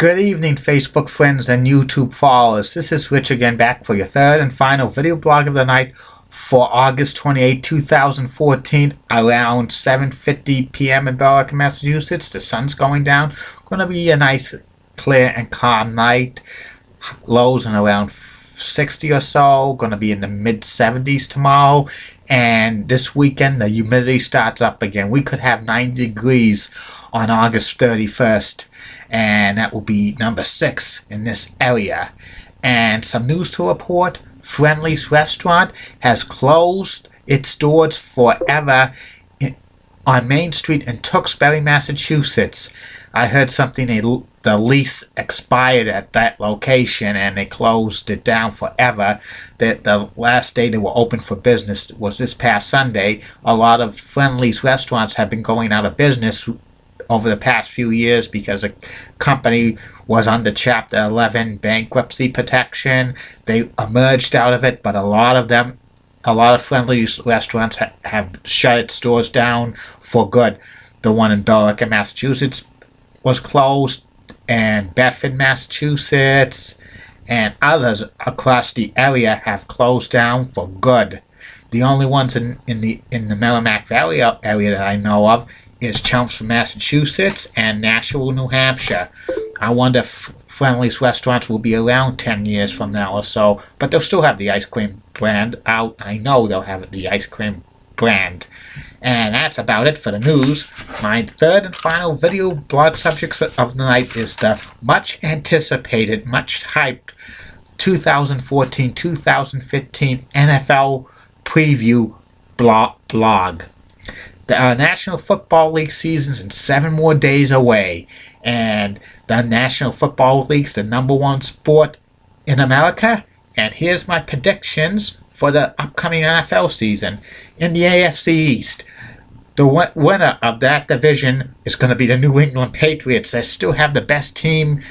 Good evening, Facebook friends and YouTube followers. This is Rich again, back for your third and final video blog of the night for August 28, 2014, around 7:50 p.m. in Belleville, Massachusetts. The sun's going down. Going to be a nice, clear and calm night. Lows in around 60 or so. Going to be in the mid-70s tomorrow. And this weekend, the humidity starts up again. We could have 90 degrees on August 31st. And that will be number 6 in this area. And some news to report. Friendly's restaurant has closed its doors forever on Main Street in Tewksbury, Massachusetts. I heard something, the lease expired at that location and they closed it down forever. The last day they were open for business was this past Sunday. A lot of Friendly's restaurants have been going out of business over the past few years because the company was under Chapter 11 bankruptcy protection. They emerged out of it, but a lot of Friendly's restaurants have shut its doors down for good. The one in Belleville, Massachusetts was closed, and Bedford, Massachusetts, and others across the area have closed down for good. The only ones in the Merrimack Valley area that I know of is Chelmsford, Massachusetts, and Nashua, New Hampshire. I wonder if Friendly's restaurants will be around 10 years from now or so, but they'll still have the ice cream brand out. I know they'll have the ice cream brand. And that's about it for the news. My third and final video blog subject of the night is the much anticipated, much hyped 2014-2015 NFL preview blog. The National Football League season's in 7 more days away, and the National Football League's the #1 sport in America. And here's my predictions for the upcoming NFL season. In the AFC East, the winner of that division is going to be the New England Patriots. They still have the best team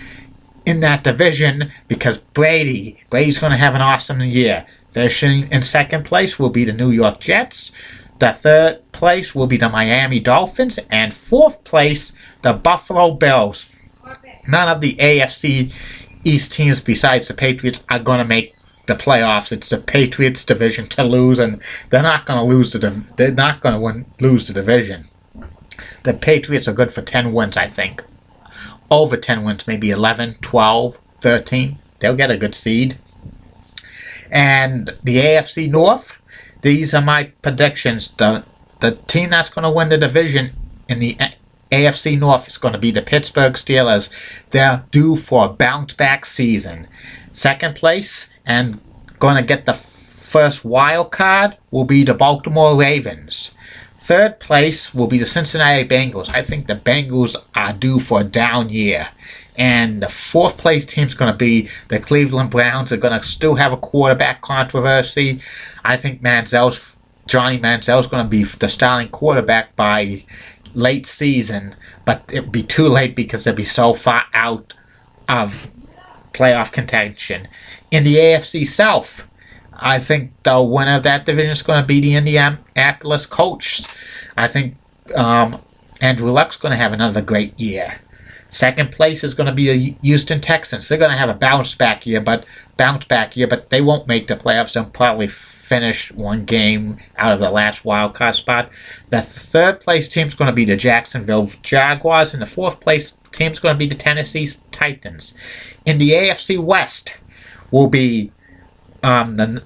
in that division because Brady's going to have an awesome year. Finishing in second place will be the New York Jets. The third place will be the Miami Dolphins. And fourth place, the Buffalo Bills. None of the AFC East teams besides the Patriots are going to make the playoffs. It's the Patriots division to lose, and they're not going to lose the division. The Patriots are good for 10 wins, I think. Over 10 wins, maybe 11, 12, 13. They'll get a good seed. And the AFC North, these are my predictions. The team that's going to win the division in the AFC North is going to be the Pittsburgh Steelers. They're due for a bounce-back season. Second place and going to get the first wild card will be the Baltimore Ravens. Third place will be the Cincinnati Bengals. I think the Bengals are due for a down year. And the fourth place team is going to be the Cleveland Browns. They're going to still have a quarterback controversy. I think Johnny Manziel is going to be the starting quarterback by late season. But it'll be too late because they'll be so far out of playoff contention. In the AFC South, I think the winner of that division is going to be the Indianapolis Colts. I think Andrew Luck's going to have another great year. Second place is going to be the Houston Texans. They're going to have a bounce back year, but they won't make the playoffs. They'll probably finish one game out of the last wild card spot. The third place team is going to be the Jacksonville Jaguars, and the fourth place team is going to be the Tennessee Titans. In the AFC West will be the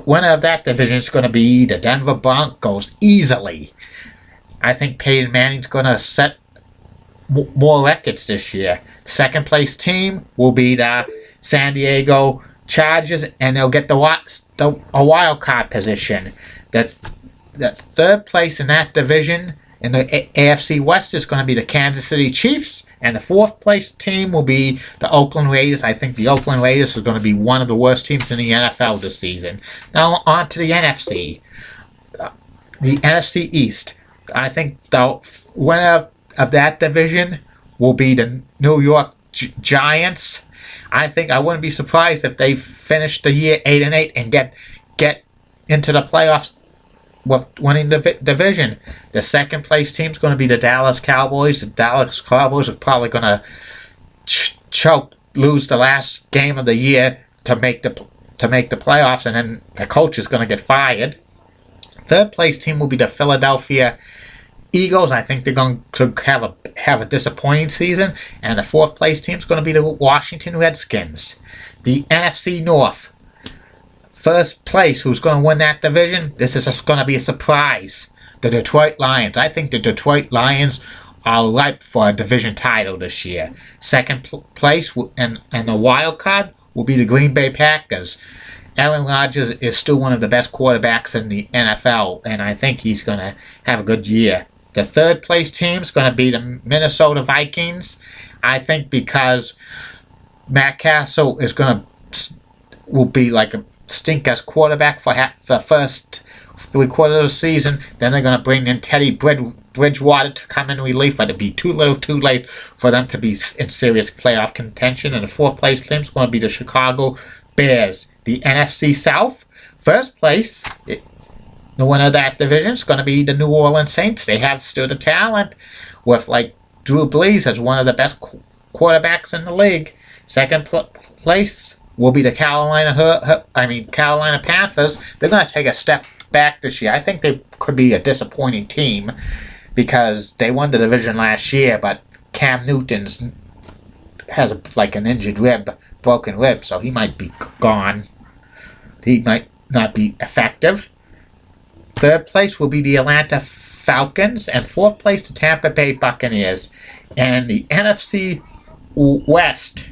winner of that division is going to be the Denver Broncos easily. I think Peyton Manning's going to set more records this year. Second place team will be the San Diego Chargers, and they'll get a wild card position. That's the third place in that division in the AFC West is going to be the Kansas City Chiefs, and the fourth place team will be the Oakland Raiders. I think the Oakland Raiders are going to be one of the worst teams in the NFL this season. Now on to the NFC. The NFC East. I think the winner of that division will be the New York Giants. I wouldn't be surprised if they finish the year 8-8 and get into the playoffs with winning the division. The second place team is going to be the Dallas Cowboys. The Dallas Cowboys are probably going to lose the last game of the year to make the playoffs, and then the coach is going to get fired. Third place team will be the Philadelphia Eagles. I think they're going to have a disappointing season. And the fourth place team is going to be the Washington Redskins. The NFC North. First place, who's going to win that division? This is going to be a surprise. The Detroit Lions. I think the Detroit Lions are ripe for a division title this year. Second place and the wild card will be the Green Bay Packers. Aaron Rodgers is still one of the best quarterbacks in the NFL, and I think he's going to have a good year. The third place team is going to be the Minnesota Vikings. I think because Matt Castle will be like a stink as quarterback for the first 3 quarters of the season. Then they're going to bring in Teddy Bridgewater to come in relief, but it'd be too little too late for them to be in serious playoff contention. And the fourth place team is going to be the Chicago Bears. The NFC South, first place, the winner of that division is going to be the New Orleans Saints. They have still the talent with like Drew Brees as one of the best quarterbacks in the league. Second place will be the Carolina Panthers. They're going to take a step back this year. I think they could be a disappointing team because they won the division last year, but Cam Newton has an injured broken rib, so he might be gone. He might not be effective. Third place will be the Atlanta Falcons, and fourth place the Tampa Bay Buccaneers. And the NFC West,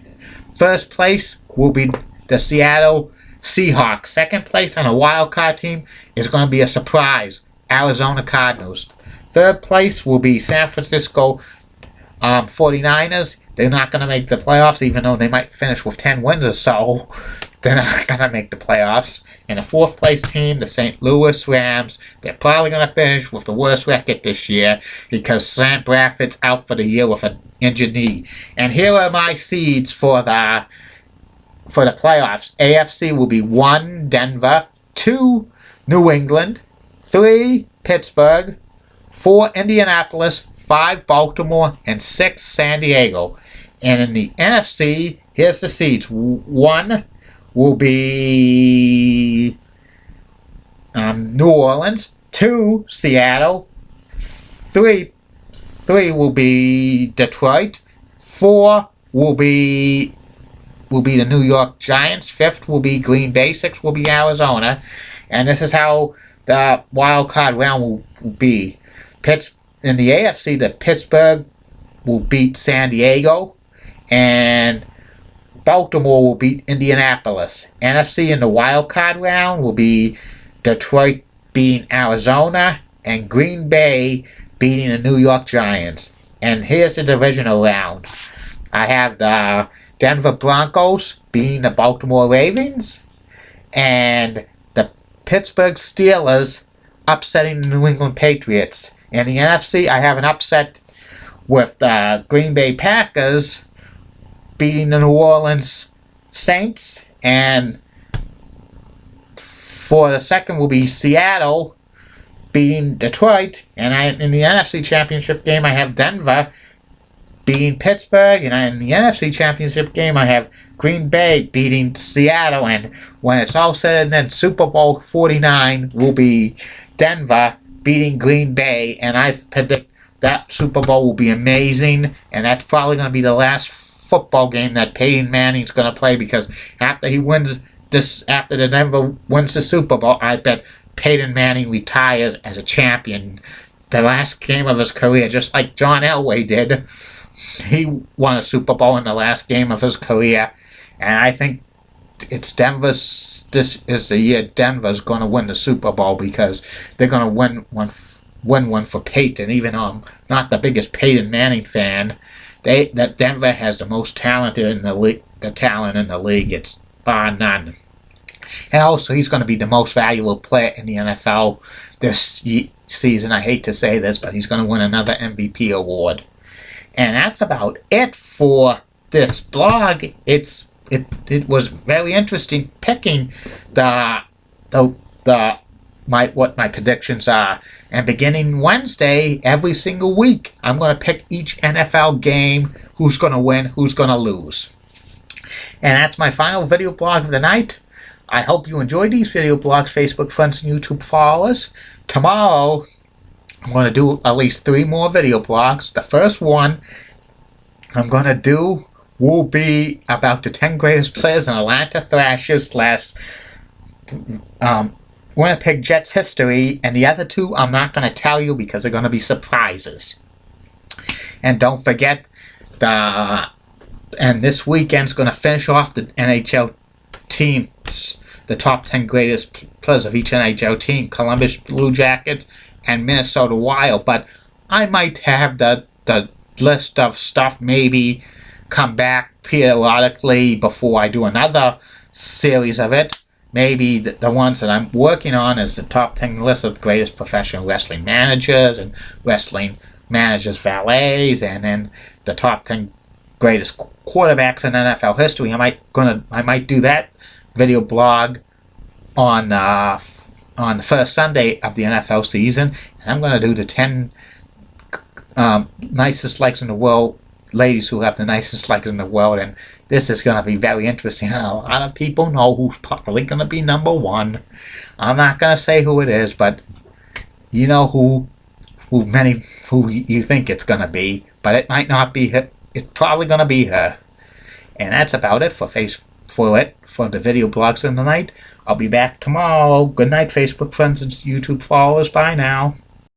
first place will be the Seattle Seahawks. Second place on a wild card team is going to be a surprise, Arizona Cardinals. Third place will be San Francisco 49ers. They're not going to make the playoffs, even though they might finish with 10 wins or so. They're not going to make the playoffs. And the fourth place team, the St. Louis Rams, they're probably going to finish with the worst record this year because Sam Bradford's out for the year with an injured knee. And here are my seeds for the playoffs. AFC will be 1, Denver, 2, New England, 3, Pittsburgh, 4, Indianapolis, 5, Baltimore, and 6, San Diego. And in the NFC, here's the seeds. 1 will be New Orleans, 2, Seattle, 3 will be Detroit, 4 will be the New York Giants, 5th will be Green Bay, 6th will be Arizona, and this is how the wild card round will be. In the AFC, the Pittsburgh will beat San Diego, and Baltimore will beat Indianapolis. NFC in the wild card round will be Detroit beating Arizona, and Green Bay beating the New York Giants. And here's the divisional round. I have the Denver Broncos beating the Baltimore Ravens, and the Pittsburgh Steelers upsetting the New England Patriots. In the NFC, I have an upset with the Green Bay Packers beating the New Orleans Saints, and for the second will be Seattle beating Detroit, and in the NFC Championship game I have Denver beating Pittsburgh, and in the NFC Championship game I have Green Bay beating Seattle, and when it's all said and done, Super Bowl 49 will be Denver beating Green Bay, and I predict that Super Bowl will be amazing, and that's probably going to be the last football game that Peyton Manning's going to play, because after the Denver wins the Super Bowl, I bet Peyton Manning retires as a champion. The last game of his career, just like John Elway did. He won a Super Bowl in the last game of his career, and I think it's Denver's. This is the year Denver's going to win the Super Bowl, because they're going to win one for Peyton. Even though I'm not the biggest Peyton Manning fan, that Denver has the most talent in the league. The talent in the league, it's bar none. And also, he's going to be the most valuable player in the NFL this season. I hate to say this, but he's going to win another MVP award. And that's about it for this blog. It was very interesting picking what my predictions are. And beginning Wednesday, every single week, I'm going to pick each NFL game who's going to win, who's going to lose. And that's my final video blog of the night. I hope you enjoyed these video blogs, Facebook friends and YouTube followers. Tomorrow, I'm going to do at least 3 more video blogs. The first one I'm going to do will be about the 10 greatest players in Atlanta Thrashers / Winnipeg Jets history. And the other 2 I'm not going to tell you because they're going to be surprises. And don't forget, and this weekend's going to finish off the NHL teams, the top 10 greatest players of each NHL team, Columbus Blue Jackets and Minnesota Wild. But I might have the list of stuff maybe come back periodically before I do another series of it. Maybe the ones that I'm working on is the top 10 list of greatest professional wrestling managers and wrestling managers valets, and then the top 10 greatest quarterbacks in NFL history. I might do that video blog on the first Sunday of the NFL season. And I'm going to do the 10 nicest legs in the world, ladies who have the nicest legs in the world. And this is going to be very interesting. A lot of people know who's probably going to be number 1. I'm not going to say who it is, but you know who you think it's going to be. But it might not be her. It's probably going to be her. And that's about it for the video blogs of the night. I'll be back tomorrow. Good night, Facebook friends and YouTube followers. Bye now.